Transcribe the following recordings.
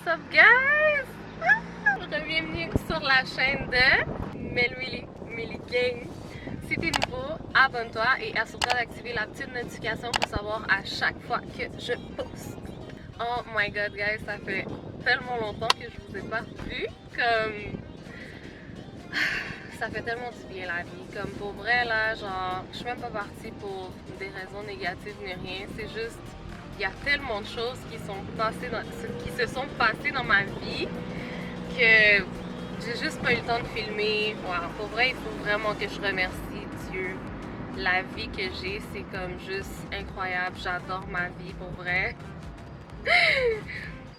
What's up guys? Bienvenue sur la chaîne de Melwilly Gang. Si t'es nouveau, abonne-toi et assure-toi d'activer la petite notification pour savoir à chaque fois que je poste. Oh my god guys, ça fait tellement longtemps que je vous ai pas vu. Comme ça fait tellement du bien la vie. Comme pour vrai là, genre je suis même pas partie pour des raisons négatives ni rien. C'est juste il y a tellement de choses qui se sont passées dans ma vie que j'ai juste pas eu le temps de filmer. Wow, pour vrai, il faut vraiment que je remercie Dieu. La vie que j'ai, c'est comme juste incroyable. J'adore ma vie, pour vrai.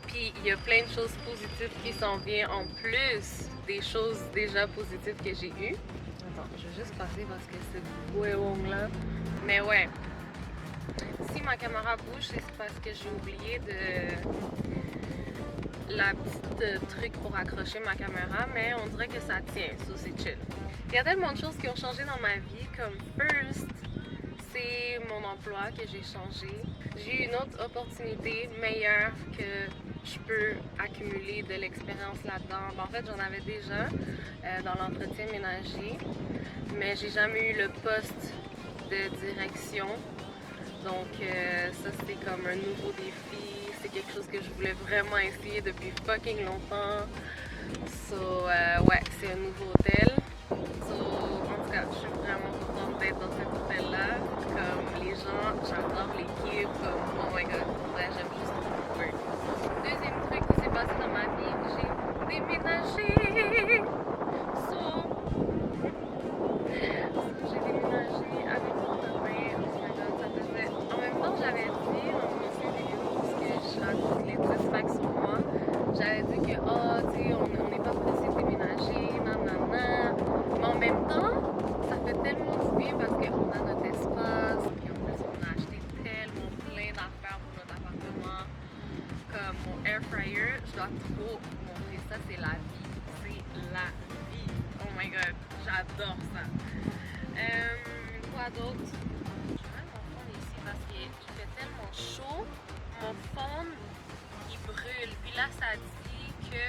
Puis il y a plein de choses positives qui s'en viennent en plus des choses déjà positives que j'ai eues. Attends, je vais juste passer parce que c'est bouillon là. Mais ouais. Si ma caméra bouge, c'est parce que j'ai oublié la petite truc pour accrocher ma caméra, mais on dirait que ça tient, ça c'est chill. Il y a tellement de choses qui ont changé dans ma vie, comme first, c'est mon emploi que j'ai changé. J'ai eu une autre opportunité meilleure que je peux accumuler de l'expérience là-dedans. En fait, j'en avais déjà dans l'entretien ménager, mais j'ai jamais eu le poste de direction. Donc ça c'est comme un nouveau défi, c'est quelque chose que je voulais vraiment essayer depuis fucking longtemps. So ouais, c'est un nouveau hôtel. So en tout cas, je suis vraiment contente d'être dans cet hôtel là. Comme les gens, j'adore l'équipe, comme oh my god, ouais, j'aime juste trop work. Deuxième truc qui s'est passé dans ma vie, j'ai déménagé. J'ai déménagé avec mon copain. J'avais dit dans mon ancien vidéo, parce que je raconte les 10 facts sur moi, j'avais dit que tu sais, on n'est pas pressé de déménager, nanana. Mais en même temps, ça fait tellement du bien parce qu'on a notre espace, puis en plus on a acheté tellement plein d'affaires pour notre appartement. Comme mon air fryer, je dois trop montrer ça, c'est la vie. C'est la vie. Oh my god, j'adore ça. Quoi d'autre? Parce qu'il fait tellement chaud, mon phone il brûle. Puis là ça dit que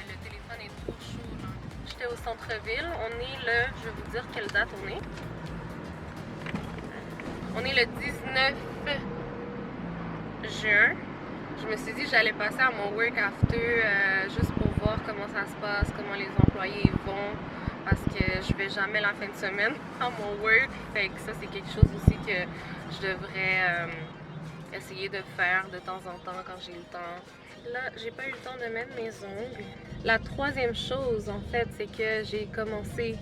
le téléphone est trop chaud. J'étais au centre-ville, on est le, je vais vous dire quelle date on est. On est le 19 juin. Je me suis dit que j'allais passer à mon work after juste pour voir comment ça se passe, comment les employés vont. Parce que je vais jamais la fin de semaine à mon work. Fait que ça, c'est quelque chose aussi que je devrais essayer de faire de temps en temps quand j'ai le temps. Là, j'ai pas eu le temps de mettre mes ongles. La troisième chose, en fait, c'est que j'ai commencé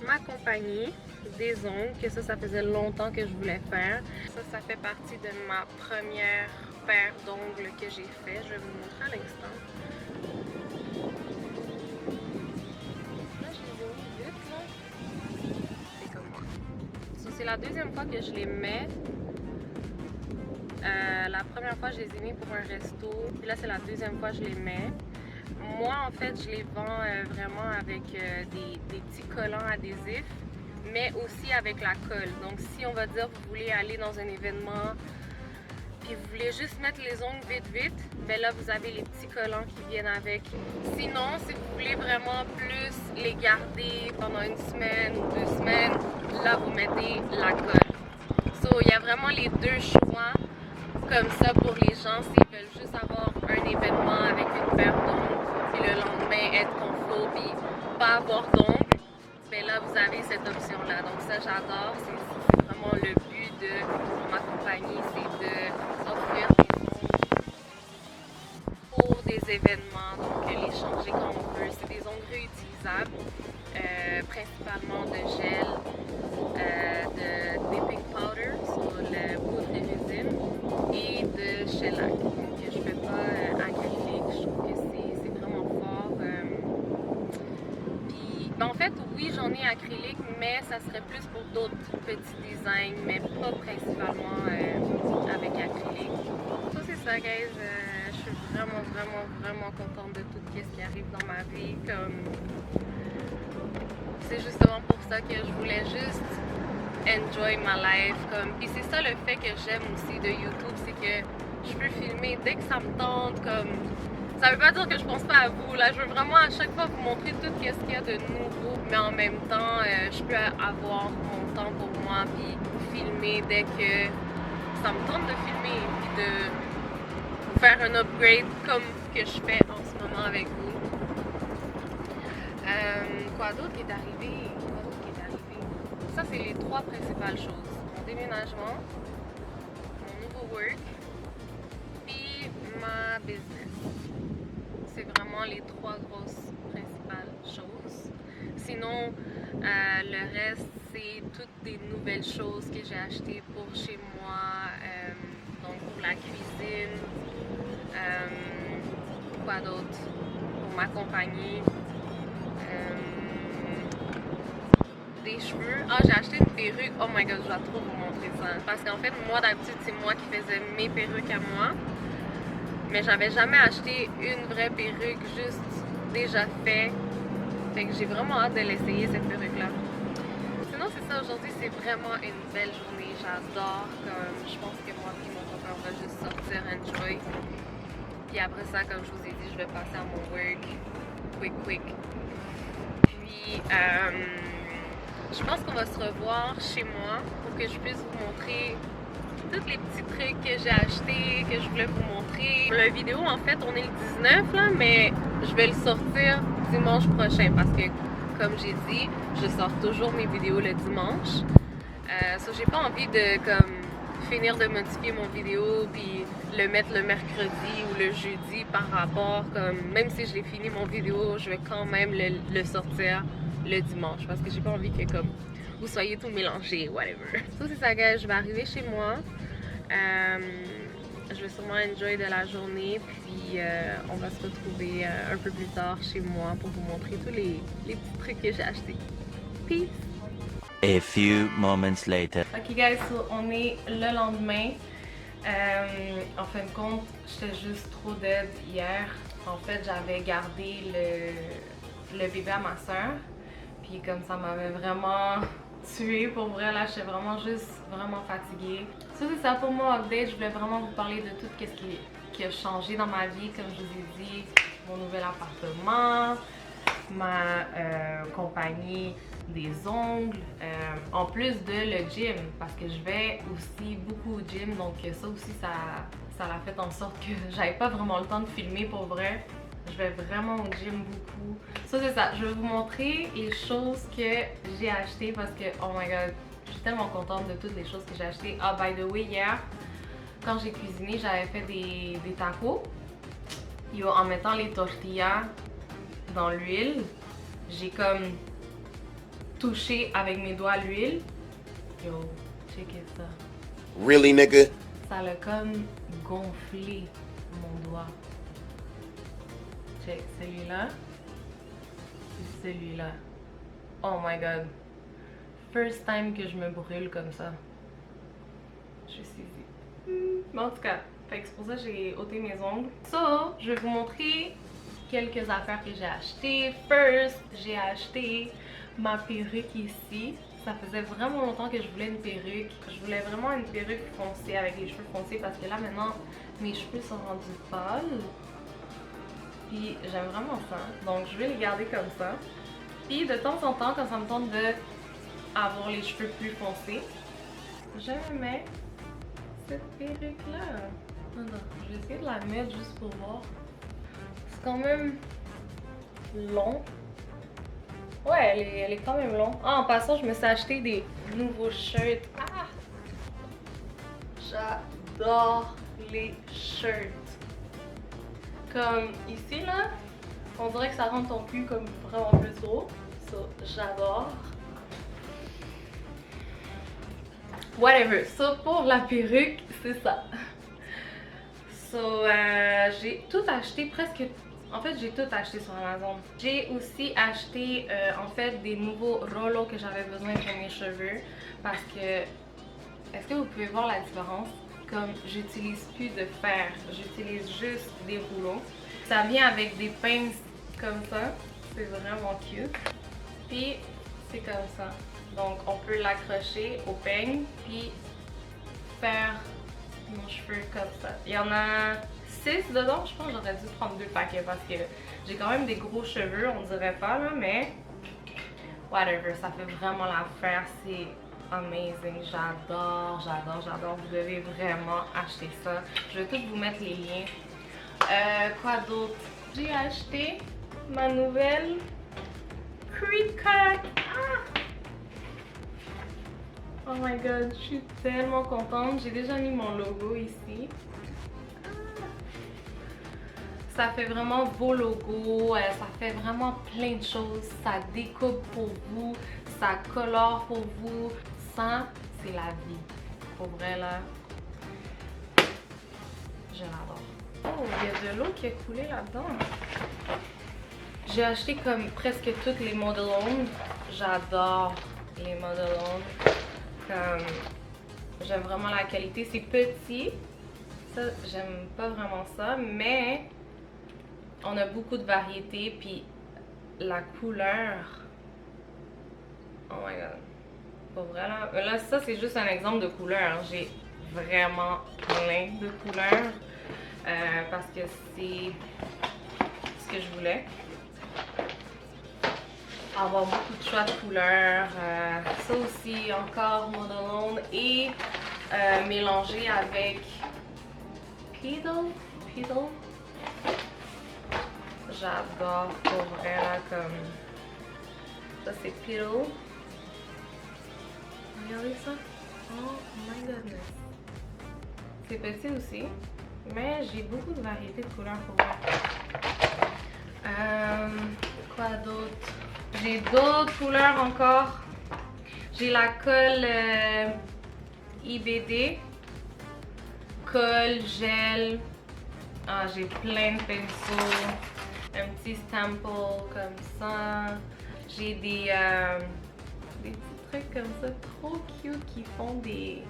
ma compagnie des ongles. Que ça faisait longtemps que je voulais faire. Ça fait partie de ma première paire d'ongles que j'ai fait. Je vais vous montrer à l'instant. C'est la deuxième fois que je les mets. La première fois, je les ai mis pour un resto. Puis là, c'est la deuxième fois que je les mets. Moi, en fait, je les vends vraiment avec des petits collants adhésifs, mais aussi avec la colle. Donc, si on va dire vous voulez aller dans un événement, puis vous voulez juste mettre les ongles vite, ben là, vous avez les petits collants qui viennent avec. Sinon, si vous voulez vraiment plus les garder pendant une semaine ou 2 semaines, là, vous mettez la colle. So, il y a vraiment les deux choix comme ça pour les gens s'ils veulent juste avoir un événement avec une paire d'ongles, puis le lendemain être confort, puis pas avoir d'ongles, ben là, vous avez cette option-là. Donc ça, j'adore. C'est vraiment le but de ma compagnie, c'est d'offrir des ongles pour des événements, donc les changer quand on veut. C'est des ongles réutilisables, principalement de gel, de dipping powder sur le poudre de résine et de shellac. Donc je fais pas acrylique, je trouve que c'est vraiment fort. Puis ben, en fait oui, j'en ai acrylique, mais ça serait plus pour d'autres petits designs, mais pas principalement avec acrylique. Ça c'est ça guys, je suis vraiment contente de tout ce qui arrive dans ma vie. Comme c'est justement pour ça que je voulais juste enjoy my life. Puis c'est ça le fait que j'aime aussi de YouTube, c'est que je peux filmer dès que ça me tente. Ça veut pas dire que je pense pas à vous. Là, je veux vraiment à chaque fois vous montrer tout ce qu'il y a de nouveau. Mais en même temps, je peux avoir mon temps pour moi puis filmer dès que ça me tente de filmer puis de faire un upgrade comme que je fais en ce moment avec vous. Quoi d'autre qui est arrivé? Ça, c'est les 3 principales choses. Mon déménagement, mon nouveau work, puis ma business. C'est vraiment les 3 grosses principales choses. Sinon, le reste, c'est toutes des nouvelles choses que j'ai achetées pour chez moi, donc pour la cuisine, quoi d'autre, pour ma compagnie. Des cheveux. Ah, j'ai acheté une perruque. Oh my god, je dois trop vous montrer ça. Parce qu'en fait, moi d'habitude, c'est moi qui faisais mes perruques à moi. Mais j'avais jamais acheté une vraie perruque, juste déjà fait. Fait que j'ai vraiment hâte de l'essayer, cette perruque-là. Sinon, c'est ça, aujourd'hui, c'est vraiment une belle journée. J'adore. Je pense que moi et mon copain, on va juste sortir, enjoy. Puis après ça, comme je vous ai dit, je vais passer à mon work. Quick. Puis, je pense qu'on va se revoir chez moi pour que je puisse vous montrer tous les petits trucs que j'ai achetés, que je voulais vous montrer. La vidéo, en fait, on est le 19 là, mais je vais le sortir dimanche prochain parce que, comme j'ai dit, je sors toujours mes vidéos le dimanche. J'ai pas envie de finir de modifier mon vidéo puis le mettre le mercredi ou le jeudi par rapport, même si je l'ai fini mon vidéo, je vais quand même le sortir le dimanche parce que j'ai pas envie que vous soyez tout mélangés, whatever. Ça c'est ça, guys, je vais arriver chez moi. Je vais sûrement enjoy de la journée, puis on va se retrouver un peu plus tard chez moi pour vous montrer tous les petits trucs que j'ai achetés. Peace! A few moments later. Ok guys, so on est le lendemain. En fin de compte, j'étais juste trop dead hier. En fait, j'avais gardé le bébé à ma soeur. Puis comme ça m'avait vraiment tuée pour vrai, là j'étais vraiment fatiguée. Ça c'est ça pour mon update, je voulais vraiment vous parler de tout ce qui a changé dans ma vie, comme je vous ai dit, mon nouvel appartement, ma compagnie des ongles, en plus de le gym, parce que je vais aussi beaucoup au gym, donc ça aussi ça l'a fait en sorte que j'avais pas vraiment le temps de filmer pour vrai. Je vais vraiment au gym beaucoup. Ça c'est ça, je vais vous montrer les choses que j'ai achetées parce que, oh my god, je suis tellement contente de toutes les choses que j'ai achetées. Ah, by the way, hier, quand j'ai cuisiné, j'avais fait des tacos. Yo, en mettant les tortillas dans l'huile, j'ai touché avec mes doigts l'huile. Yo, checkez ça. Really, nigga? Ça l'a gonflé mon doigt. Check celui-là. Et celui-là. Oh my god. First time que je me brûle comme ça. Je suis saisie. Mais en tout cas, c'est pour ça que j'ai ôté mes ongles. So, je vais vous montrer quelques affaires que j'ai achetées. First, j'ai acheté ma perruque ici. Ça faisait vraiment longtemps que je voulais une perruque. Je voulais vraiment une perruque foncée avec les cheveux foncés parce que là maintenant, mes cheveux sont rendus pâles. Puis j'aime vraiment ça. Donc je vais les garder comme ça. Puis de temps en temps, quand ça me tente de avoir les cheveux plus foncés, je me mets cette perruque-là. Attends, je vais essayer de la mettre juste pour voir. C'est quand même long. Ouais, elle est quand même longue. Ah, en passant, je me suis acheté des nouveaux shirts. Ah! J'adore les shirts. Comme ici, là, on dirait que ça rend ton cul comme vraiment plus gros. Ça, j'adore. Whatever. Ça, pour la perruque, c'est ça. So, j'ai tout acheté presque. En fait, j'ai tout acheté sur Amazon. J'ai aussi acheté en fait des nouveaux rouleaux que j'avais besoin pour mes cheveux parce que, est-ce que vous pouvez voir la différence? Comme j'utilise plus de fer, j'utilise juste des rouleaux. Ça vient avec des pinces comme ça, c'est vraiment cute. Puis c'est comme ça, Donc on peut l'accrocher au peigne puis faire nos cheveux comme ça. Il y en a 6 dedans, je pense que j'aurais dû prendre 2 paquets parce que j'ai quand même des gros cheveux, on dirait pas là, mais whatever, ça fait vraiment l'affaire, c'est amazing, j'adore, j'adore, j'adore, vous devez vraiment acheter ça. Je vais tous vous mettre les liens. Quoi d'autre? J'ai acheté ma nouvelle Creed Cut. Ah! Oh my god, je suis tellement contente. J'ai déjà mis mon logo ici. Ah! Ça fait vraiment beau logo, ça fait vraiment plein de choses. Ça découpe pour vous, ça colore pour vous. Ça, c'est la vie. Pour vrai là, je l'adore. Oh, il y a de l'eau qui a coulé là-dedans. J'ai acheté comme presque toutes les Modelone. J'adore les Modelone. J'aime vraiment la qualité. C'est petit. Ça, j'aime pas vraiment ça. Mais on a beaucoup de variétés. Puis la couleur. Oh my god. Pour vrai là. Là, ça, c'est juste un exemple de couleur. J'ai vraiment plein de couleurs. Parce que c'est ce que je voulais. Avoir beaucoup de choix de couleurs. Ça aussi, encore Modelone. Et mélanger avec Petal. J'adore pour vrai là, comme ça c'est Petal. Regardez ça. Oh my goodness. C'est petit aussi. Mais j'ai beaucoup de variétés de couleurs pour moi. Quoi d'autre? J'ai d'autres couleurs encore. J'ai la colle IBD. Colle, gel. Ah, j'ai plein de pinceaux. Un petit stample comme ça. J'ai des petits trucs comme ça trop cute qui font des...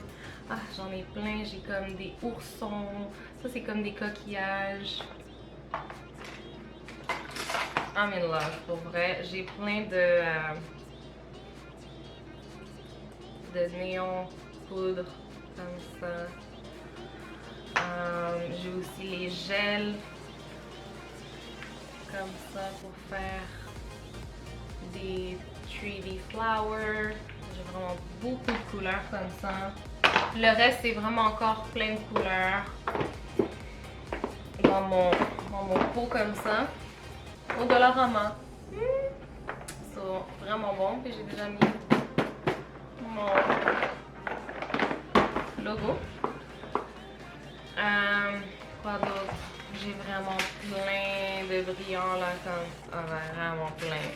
Ah, j'en ai plein, j'ai comme des oursons. Ça, c'est comme des coquillages. I'm in love, pour vrai. J'ai plein de néon poudre comme ça. J'ai aussi les gels comme ça pour faire des 3D flowers. J'ai vraiment beaucoup de couleurs comme ça. Le reste, c'est vraiment encore plein de couleurs dans mon pot comme ça. Au Dollarama. So, vraiment bon. Puis j'ai déjà mis mon logo. Quoi d'autre? J'ai vraiment plein de brillants là, comme vraiment plein.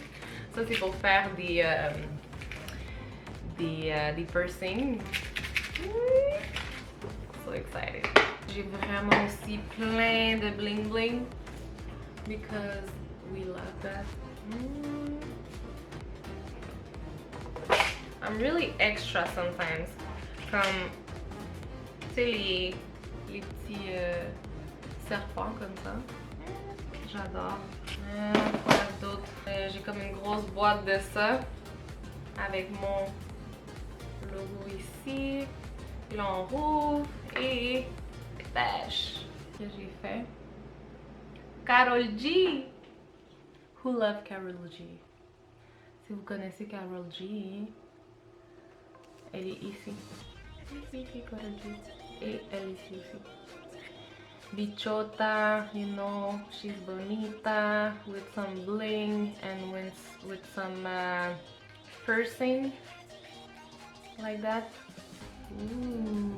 Ça c'est pour faire des piercings. So excited. J'ai vraiment aussi plein de bling bling because we love that. I'm really extra sometimes. Comme tu sais les petits serpents comme ça. J'adore. Quoi d'autre? J'ai comme une grosse boîte de ça avec mon logo ici. Puis là on rouvre et pêche que j'ai fait. Karol G. Who love Karol G? Si vous connaissez Karol G, elle est ici. Ici, Karol G. Et elle est ici aussi. Bichota, you know, she's bonita with some bling and with some piercing like that. Ooh.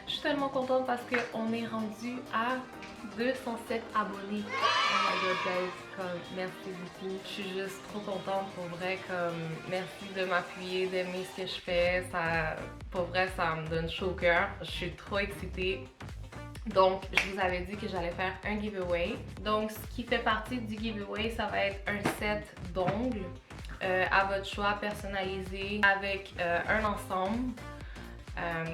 Je suis tellement contente parce qu'on est rendu à 207 abonnés. Oh my god guys, comme merci beaucoup. Je suis juste trop contente pour vrai, comme merci de m'appuyer, d'aimer ce que je fais. Ça, pour vrai, ça me donne chaud au cœur. Je suis trop excitée. Donc, je vous avais dit que j'allais faire un giveaway. Donc, ce qui fait partie du giveaway, ça va être un set d'ongles à votre choix, personnalisé avec un ensemble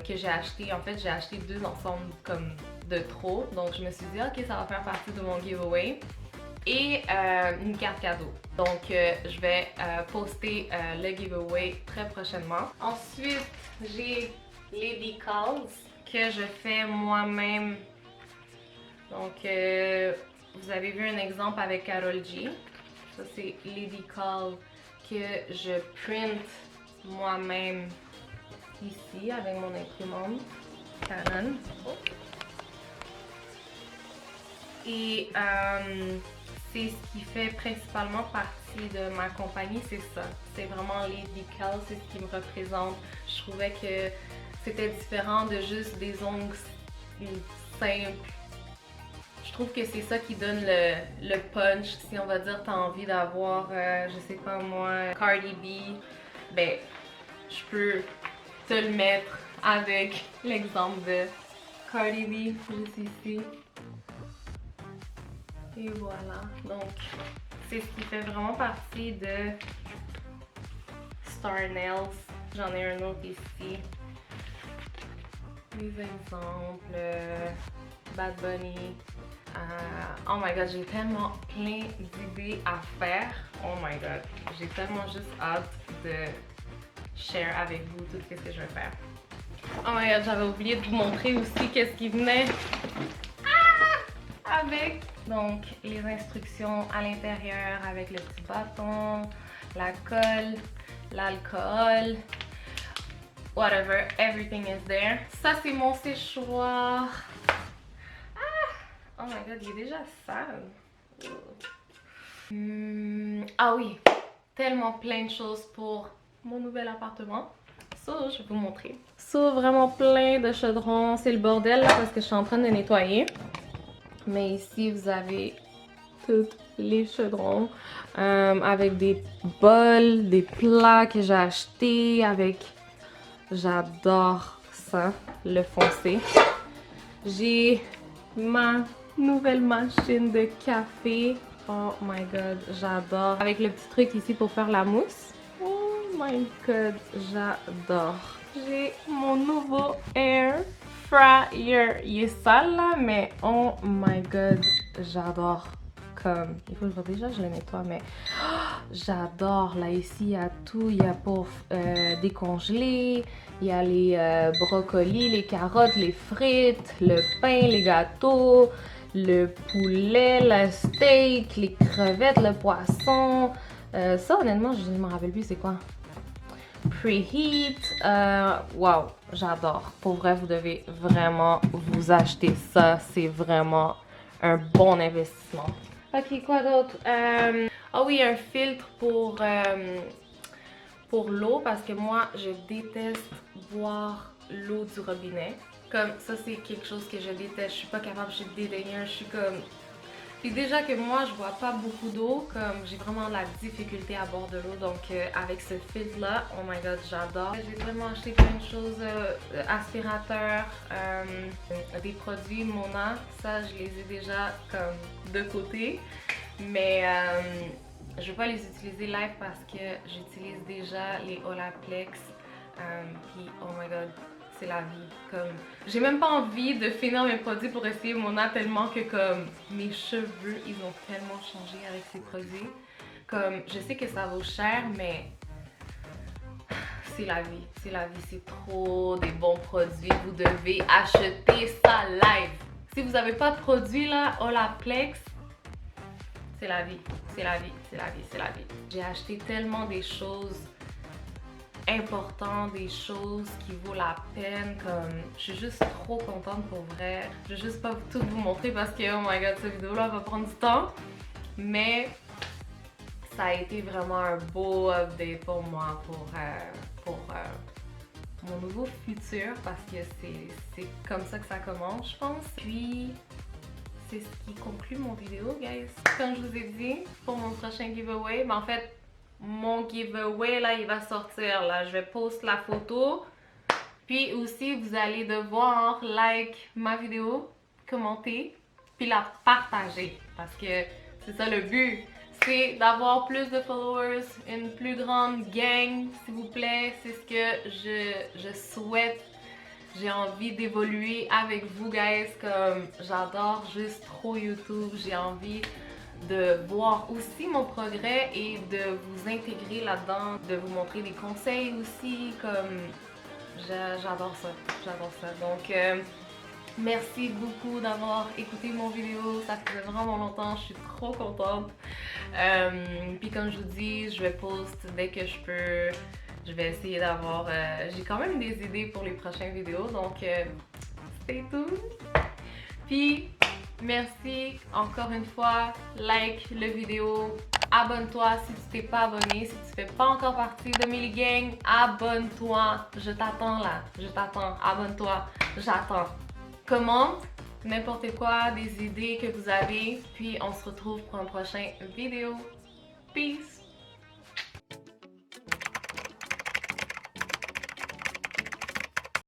que j'ai acheté. En fait, j'ai acheté 2 ensembles comme de trop. Donc, je me suis dit, ok, ça va faire partie de mon giveaway. et une carte cadeau. Donc je vais poster le giveaway très prochainement. Ensuite, j'ai les decals que je fais moi-même. Donc vous avez vu un exemple avec Karol G. Ça c'est les decals que je print moi-même ici avec mon imprimante Canon. Et c'est ce qui fait principalement partie de ma compagnie, c'est ça. C'est vraiment les decals, c'est ce qui me représente. Je trouvais que c'était différent de juste des ongles simples. Je trouve que c'est ça qui donne le punch. Si on va dire t'as envie d'avoir, je sais pas moi, Cardi B, ben je peux te le mettre avec l'exemple de Cardi B juste ici. Et voilà, donc c'est ce qui fait vraiment partie de Star Nails. J'en ai un autre ici. Les exemples, Bad Bunny. Oh my god, j'ai tellement plein d'idées à faire. Oh my god, j'ai tellement juste hâte de share avec vous tout ce que je vais faire. Oh my god, j'avais oublié de vous montrer aussi qu'est-ce qui venait avec. Donc, les instructions à l'intérieur avec le petit bâton, la colle, l'alcool, whatever, everything is there. Ça, c'est mon séchoir. Oh my god, il est déjà sale. Ah oui, tellement plein de choses pour mon nouvel appartement. Ça, je vais vous montrer. Ça, vraiment plein de chaudrons. C'est le bordel là parce que je suis en train de nettoyer. Mais ici, vous avez tous les chaudrons avec des bols, des plats que j'ai achetés avec... J'adore ça, le foncé. J'ai ma nouvelle machine de café. Oh my god, j'adore. Avec le petit truc ici pour faire la mousse. Oh my god, j'adore. J'ai mon nouveau air fryer. Il est sale là, mais oh my god, j'adore. Comme, il faut que déjà je le nettoie, mais j'adore. Là, ici, il y a tout. Il y a pour décongeler. Il y a les brocolis, les carottes, les frites, le pain, les gâteaux, le poulet, le steak, les crevettes, le poisson. Ça, honnêtement, je ne me rappelle plus c'est quoi. Preheat. Wow, j'adore. Pour vrai, vous devez vraiment vous acheter ça. C'est vraiment un bon investissement. Ok, quoi d'autre? Ah oui, un filtre pour l'eau parce que moi, je déteste boire l'eau du robinet. Comme ça, c'est quelque chose que je déteste. Je suis pas capable, je suis dédaigneuse, je suis comme... Puis déjà que moi, je bois pas beaucoup d'eau, comme j'ai vraiment de la difficulté à boire de l'eau. Donc avec ce filtre-là, oh my god, j'adore. J'ai vraiment acheté plein de choses, aspirateurs, des produits Mona. Ça, je les ai déjà comme de côté. Mais je vais pas les utiliser live parce que j'utilise déjà les Olaplex. Puis oh my god, c'est la vie. Comme, j'ai même pas envie de finir mes produits pour essayer Mona tellement que comme mes cheveux, ils ont tellement changé avec ces produits. Comme, je sais que ça vaut cher, mais c'est la vie. C'est la vie, c'est trop des bons produits. Vous devez acheter ça live. Si vous avez pas de produits là, Olaplex, c'est la vie, c'est la vie, c'est la vie, c'est la vie. J'ai acheté tellement des choses importantes, des choses qui vaut la peine, comme je suis juste trop contente pour vrai. Je vais juste pas tout vous montrer parce que oh my god, cette vidéo là va prendre du temps. Mais ça a été vraiment un beau update pour moi, pour mon nouveau futur parce que c'est comme ça que ça commence, je pense. Puis c'est ce qui conclut mon vidéo, guys. Comme je vous ai dit, pour mon prochain giveaway, ben en fait, mon giveaway, là, il va sortir. Là, je vais poster la photo. Puis aussi, vous allez devoir like ma vidéo, commenter, puis la partager. Parce que c'est ça le but. C'est d'avoir plus de followers, une plus grande gang, s'il vous plaît. C'est ce que je souhaite. J'ai envie d'évoluer avec vous, guys, comme j'adore juste trop YouTube. J'ai envie de voir aussi mon progrès et de vous intégrer là-dedans, de vous montrer des conseils aussi, comme j'adore ça, j'adore ça. Donc merci beaucoup d'avoir écouté mon vidéo, ça faisait vraiment longtemps, je suis trop contente. Puis comme je vous dis, je vais poster dès que je peux. Je vais essayer d'avoir... j'ai quand même des idées pour les prochaines vidéos, donc stay tuned. Puis merci encore une fois, like la vidéo, abonne-toi si tu t'es pas abonné, si tu fais pas encore partie de Milly Gang, abonne-toi, je t'attends là, je t'attends, abonne-toi, j'attends. Commente n'importe quoi, des idées que vous avez, puis on se retrouve pour une prochaine vidéo. Peace!